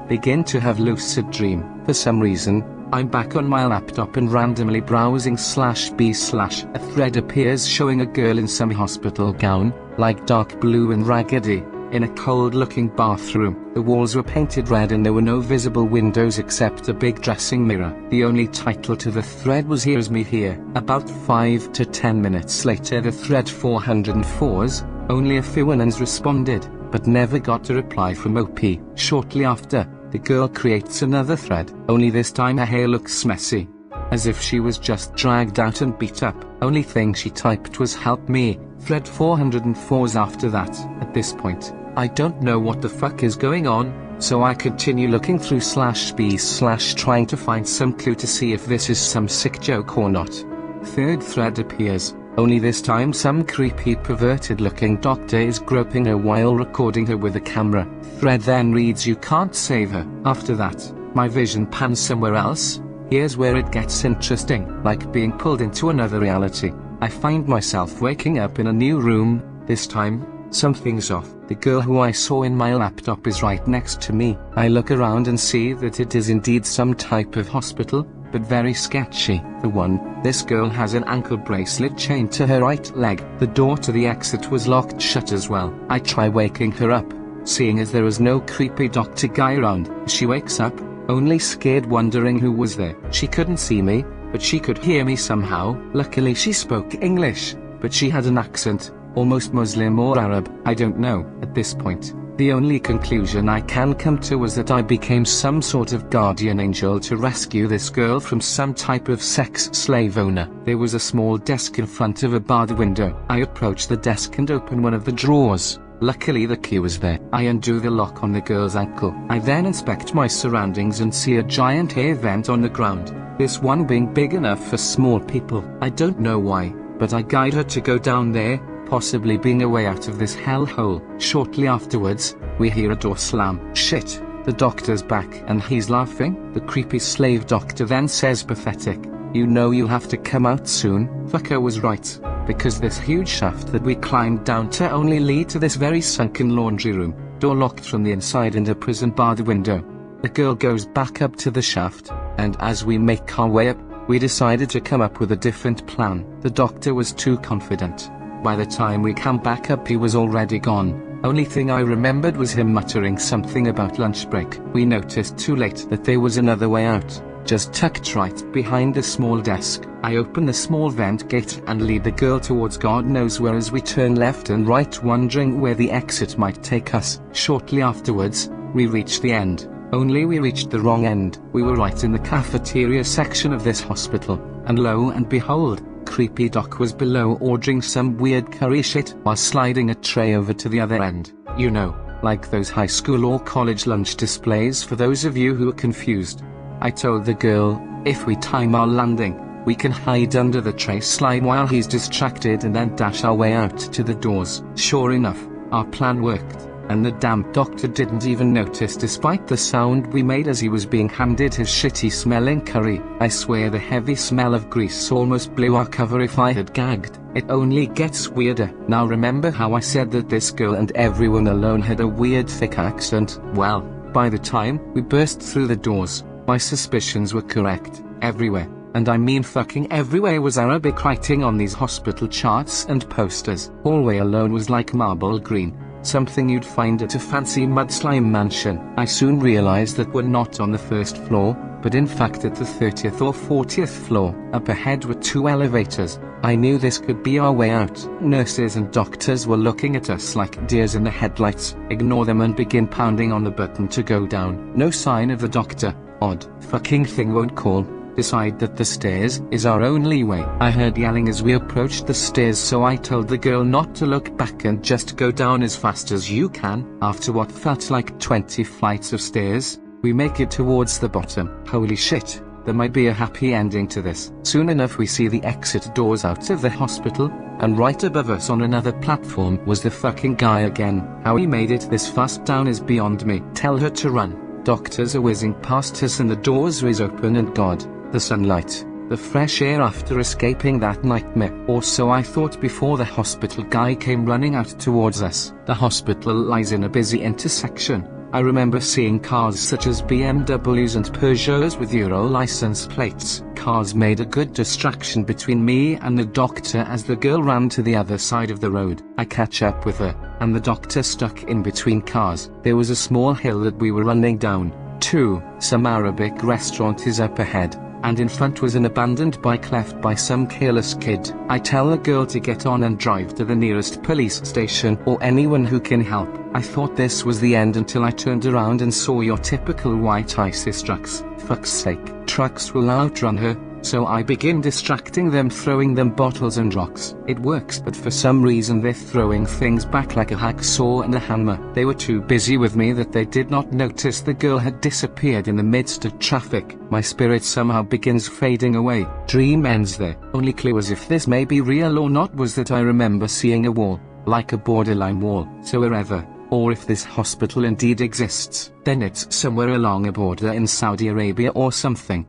begin to have lucid dream. For some reason, I'm back on my laptop and randomly browsing /b/ a thread appears showing a girl in some hospital gown, like dark blue and raggedy, in a cold-looking bathroom. The walls were painted red and there were no visible windows except a big dressing mirror. The only title to the thread was "Here's Me Here." About 5 to 10 minutes later the thread 404's, only a few anons responded, but never got a reply from OP. Shortly after, the girl creates another thread, only this time her hair looks messy, as if she was just dragged out and beat up. Only thing she typed was "help me." Thread 404's after that. At this point, I don't know what the fuck is going on, so I continue looking through /b/ trying to find some clue to see if this is some sick joke or not. Third thread appears, only this time some creepy perverted looking doctor is groping her while recording her with a camera. Thread then reads "you can't save her." After that, my vision pans somewhere else. Here's where it gets interesting. Like being pulled into another reality, I find myself waking up in a new room. This time, something's off. The girl who I saw in my laptop is right next to me. I look around and see that it is indeed some type of hospital, but very sketchy. For one, this girl has an ankle bracelet chained to her right leg. The door to the exit was locked shut as well. I try waking her up, seeing as there was no creepy doctor guy around. She wakes up, only scared, wondering who was there. She couldn't see me, but she could hear me somehow. Luckily she spoke English, but she had an accent, almost Muslim or Arab, I don't know. At this point, the only conclusion I can come to was that I became some sort of guardian angel to rescue this girl from some type of sex slave owner. There was a small desk in front of a barred window. I approach the desk and open one of the drawers. Luckily the key was there. I undo the lock on the girl's ankle. I then inspect my surroundings and see a giant hair vent on the ground, this one being big enough for small people. I don't know why, but I guide her to go down there, possibly being a way out of this hellhole. Shortly afterwards, we hear a door slam. Shit, the doctor's back and he's laughing. The creepy slave doctor then says pathetic, "You know you have to come out soon." Fucker was right, because this huge shaft that we climbed down to only lead to this very sunken laundry room, door locked from the inside and a prison barred window. The girl goes back up to the shaft, and as we make our way up, we decided to come up with a different plan. The doctor was too confident. By the time we came back up he was already gone. Only thing I remembered was him muttering something about lunch break. We noticed too late that there was another way out, just tucked right behind the small desk. I open the small vent gate and lead the girl towards God knows where as we turn left and right wondering where the exit might take us. Shortly afterwards, we reached the end. Only we reached the wrong end. We were right in the cafeteria section of this hospital, and lo and behold, creepy doc was below ordering some weird curry shit while sliding a tray over to the other end. You know, like those high school or college lunch displays for those of you who are confused. I told the girl, if we time our landing, we can hide under the tray slide while he's distracted and then dash our way out to the doors. Sure enough, our plan worked, and the damn doctor didn't even notice despite the sound we made as he was being handed his shitty smelling curry. I swear the heavy smell of grease almost blew our cover if I had gagged. It only gets weirder. Now remember how I said that this girl and everyone alone had a weird thick accent? Well, by the time we burst through the doors, my suspicions were correct. Everywhere, and I mean fucking everywhere, was Arabic writing on these hospital charts and posters. Hallway alone was like marble green, something you'd find at a fancy mudslime mansion. I soon realized that we're not on the first floor, but in fact at the 30th or 40th floor. Up ahead were 2 elevators. I knew this could be our way out. Nurses and doctors were looking at us like deers in the headlights. Ignore them and begin pounding on the button to go down. No sign of the doctor. Odd fucking thing won't call. Decide that the stairs is our only way. I heard yelling as we approached the stairs, so I told the girl not to look back and just go down as fast as you can. After what felt like 20 flights of stairs, we make it towards the bottom. Holy shit, there might be a happy ending to this. Soon enough we see the exit doors out of the hospital, and right above us on another platform was the fucking guy again. How he made it this fast down is beyond me. Tell her to run. Doctors are whizzing past us and the doors is open, and God, the sunlight, the fresh air after escaping that nightmare. Or so I thought before the hospital guy came running out towards us. The hospital lies in a busy intersection. I remember seeing cars such as BMWs and Peugeots with Euro license plates. Cars made a good distraction between me and the doctor as the girl ran to the other side of the road. I catch up with her, and the doctor stuck in between cars. There was a small hill that we were running down. 2. Some Arabic restaurant is up ahead, and in front was an abandoned bike left by some careless kid. I tell the girl to get on and drive to the nearest police station or anyone who can help. I thought this was the end until I turned around and saw your typical white ISIS trucks. Fuck's sake, trucks will outrun her, so I begin distracting them, throwing them bottles and rocks. It works, but for some reason they're throwing things back like a hacksaw and a hammer. They were too busy with me that they did not notice the girl had disappeared in the midst of traffic. My spirit somehow begins fading away. Dream ends there. Only clue as if this may be real or not was that I remember seeing a wall, like a borderline wall. So wherever, or if this hospital indeed exists, then it's somewhere along a border in Saudi Arabia or something.